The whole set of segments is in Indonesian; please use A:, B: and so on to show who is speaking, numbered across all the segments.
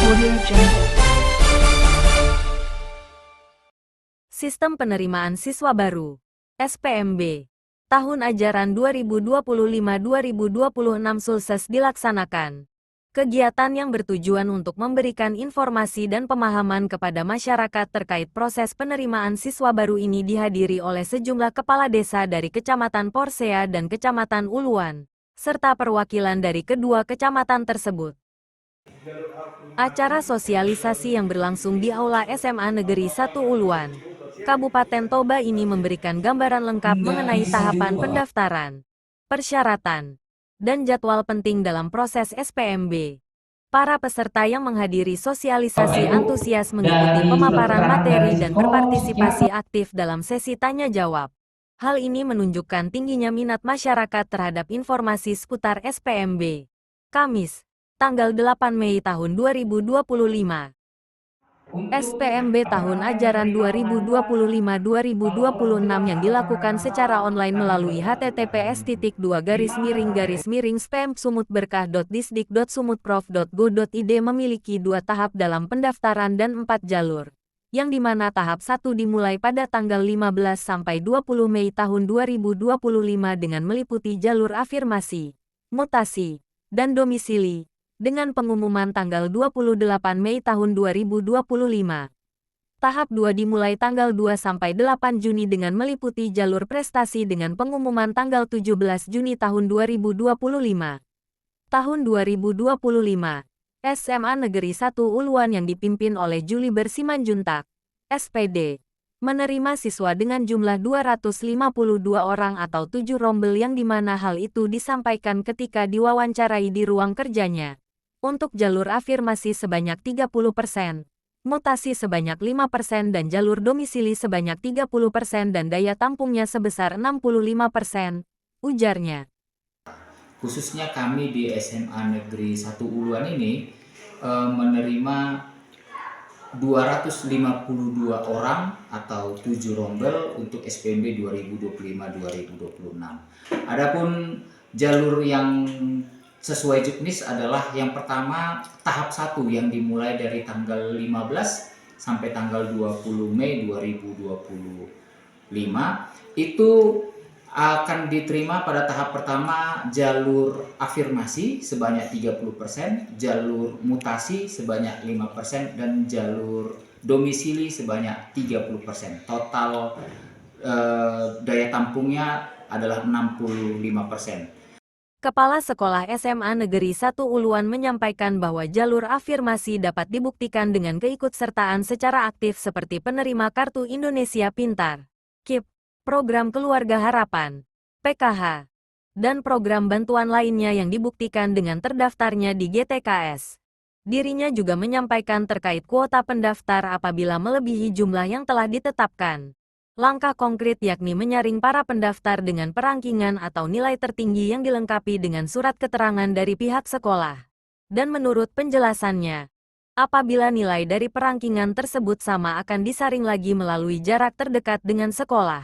A: Audio Jungle.
B: Sistem Penerimaan Siswa Baru (SPMB) tahun ajaran 2025-2026 sukses dilaksanakan. Kegiatan yang bertujuan untuk memberikan informasi dan pemahaman kepada masyarakat terkait proses penerimaan siswa baru ini dihadiri oleh sejumlah kepala desa dari Kecamatan Porsea dan Kecamatan Uluan, serta perwakilan dari kedua kecamatan tersebut. Acara sosialisasi yang berlangsung di Aula SMA Negeri 1 Uluan, Kabupaten Toba ini memberikan gambaran lengkap mengenai tahapan pendaftaran, persyaratan, dan jadwal penting dalam proses SPMB. Para peserta yang menghadiri sosialisasi antusias mengikuti pemaparan materi dan berpartisipasi aktif dalam sesi tanya-jawab. Hal ini menunjukkan tingginya minat masyarakat terhadap informasi seputar SPMB. Kamis, tanggal 8 Mei tahun 2025. SPMB tahun ajaran 2025-2026 yang dilakukan secara online melalui https://spam.sumutberkah.disdik.sumutprof.go.id memiliki 2 tahap dalam pendaftaran dan 4 jalur, yang dimana tahap 1 dimulai pada tanggal 15 sampai 20 Mei tahun 2025 dengan meliputi jalur afirmasi, mutasi, dan domisili, dengan pengumuman tanggal 28 Mei tahun 2025. Tahap 2 dimulai tanggal 2 sampai 8 Juni dengan meliputi jalur prestasi dengan pengumuman tanggal 17 Juni tahun 2025. Tahun 2025, SMA Negeri 1 Uluan yang dipimpin oleh Juliber Simanjuntak, SPD, menerima siswa dengan jumlah 252 orang atau 7 rombel yang dimana hal itu disampaikan ketika diwawancarai di ruang kerjanya. Untuk jalur afirmasi sebanyak 30%, mutasi sebanyak 5% dan jalur domisili sebanyak 30% dan daya tampungnya sebesar 65%, ujarnya.
C: Khususnya kami di SMA Negeri 1 Uluan ini menerima 252 orang atau 7 rombel untuk SPMB 2025-2026. Adapun jalur yang sesuai juknis adalah yang pertama tahap 1 yang dimulai dari tanggal 15 sampai tanggal 20 Mei 2025 itu akan diterima pada tahap pertama jalur afirmasi sebanyak 30%, jalur mutasi sebanyak 5% dan jalur domisili sebanyak 30%. Total daya tampungnya adalah 65%.
B: Kepala Sekolah SMA Negeri 1 Uluan menyampaikan bahwa jalur afirmasi dapat dibuktikan dengan keikutsertaan secara aktif seperti penerima Kartu Indonesia Pintar, KIP, Program Keluarga Harapan, PKH, dan program bantuan lainnya yang dibuktikan dengan terdaftarnya di GTKS. Dirinya juga menyampaikan terkait kuota pendaftar apabila melebihi jumlah yang telah ditetapkan. Langkah konkret yakni menyaring para pendaftar dengan perangkingan atau nilai tertinggi yang dilengkapi dengan surat keterangan dari pihak sekolah. Dan menurut penjelasannya, apabila nilai dari perangkingan tersebut sama akan disaring lagi melalui jarak terdekat dengan sekolah.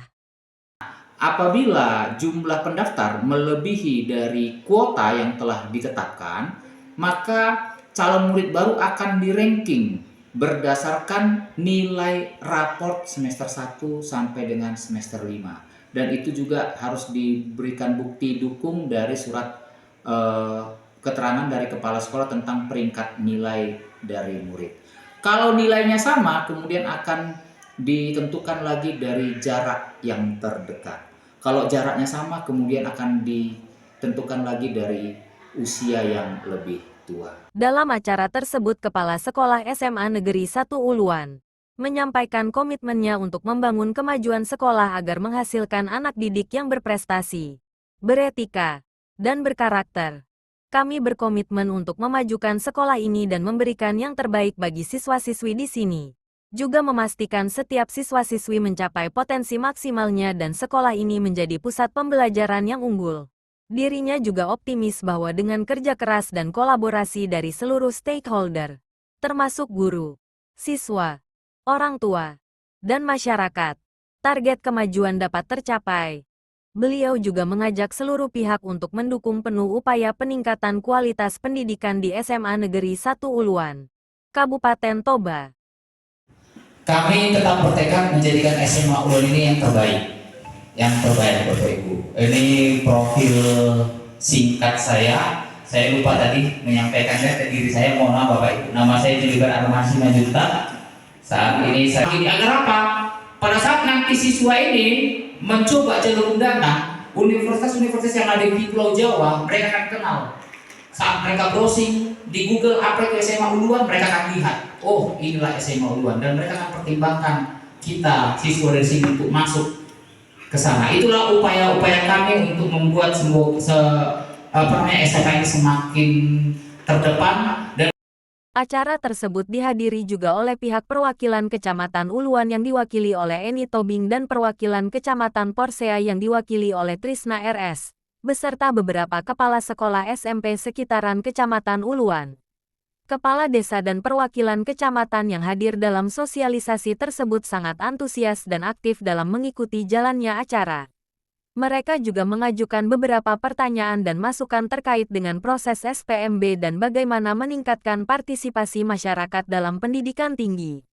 C: Apabila jumlah pendaftar melebihi dari kuota yang telah ditetapkan, maka calon murid baru akan di-ranking berdasarkan nilai raport semester 1 sampai dengan semester 5. Dan itu juga harus diberikan bukti dukung dari surat keterangan dari kepala sekolah tentang peringkat nilai dari murid. Kalau nilainya sama, kemudian akan ditentukan lagi dari jarak yang terdekat. Kalau jaraknya sama, kemudian akan ditentukan lagi dari usia yang lebih tua.
B: Dalam acara tersebut Kepala Sekolah SMA Negeri 1 Uluan menyampaikan komitmennya untuk membangun kemajuan sekolah agar menghasilkan anak didik yang berprestasi, beretika, dan berkarakter. Kami berkomitmen untuk memajukan sekolah ini dan memberikan yang terbaik bagi siswa-siswi di sini. Juga memastikan setiap siswa-siswi mencapai potensi maksimalnya dan sekolah ini menjadi pusat pembelajaran yang unggul. Dirinya juga optimis bahwa dengan kerja keras dan kolaborasi dari seluruh stakeholder, termasuk guru, siswa, orang tua, dan masyarakat, target kemajuan dapat tercapai. Beliau juga mengajak seluruh pihak untuk mendukung penuh upaya peningkatan kualitas pendidikan di SMA Negeri 1 Uluan. Kabupaten Toba.
C: Kami tetap bertekad menjadikan SMA Ulun ini yang terbaik. Yang terbaik, Bapak Ibu. Ini profil singkat saya. Saya lupa tadi menyampaikannya ke diri saya. Mohon maaf Bapak Ibu. Nama saya Julibar Arman Simanjuntak. Saat ini saya agar apa? Pada saat nanti siswa ini mencoba jalur undangan, universitas-universitas yang ada di Pulau Jawa, mereka akan kenal. Saat mereka browsing di Google apa itu SMA Uluan, mereka akan lihat, oh inilah SMA Uluan, dan mereka akan pertimbangkan kita siswa dari sini untuk masuk ke sana. Itulah upaya-upaya kami untuk membuat SMA ini semakin terdepan. Dan
B: Acara tersebut dihadiri juga oleh pihak perwakilan Kecamatan Uluan yang diwakili oleh Eni Tobing dan perwakilan Kecamatan Porsea yang diwakili oleh Trisna RS, beserta beberapa kepala sekolah SMP sekitaran Kecamatan Uluan. Kepala desa dan perwakilan kecamatan yang hadir dalam sosialisasi tersebut sangat antusias dan aktif dalam mengikuti jalannya acara. Mereka juga mengajukan beberapa pertanyaan dan masukan terkait dengan proses SPMB dan bagaimana meningkatkan partisipasi masyarakat dalam pendidikan tinggi.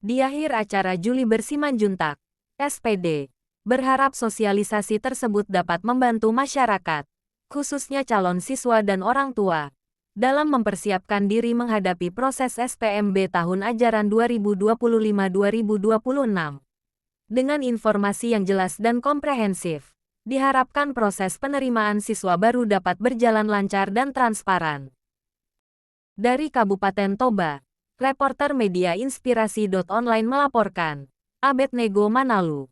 B: Di akhir acara, Julibar Simanjuntak, SPD, berharap sosialisasi tersebut dapat membantu masyarakat, khususnya calon siswa dan orang tua, dalam mempersiapkan diri menghadapi proses SPMB tahun ajaran 2025-2026. Dengan informasi yang jelas dan komprehensif, diharapkan proses penerimaan siswa baru dapat berjalan lancar dan transparan. Dari Kabupaten Toba, reporter media Inspirasi.online melaporkan. Abednego Manalu.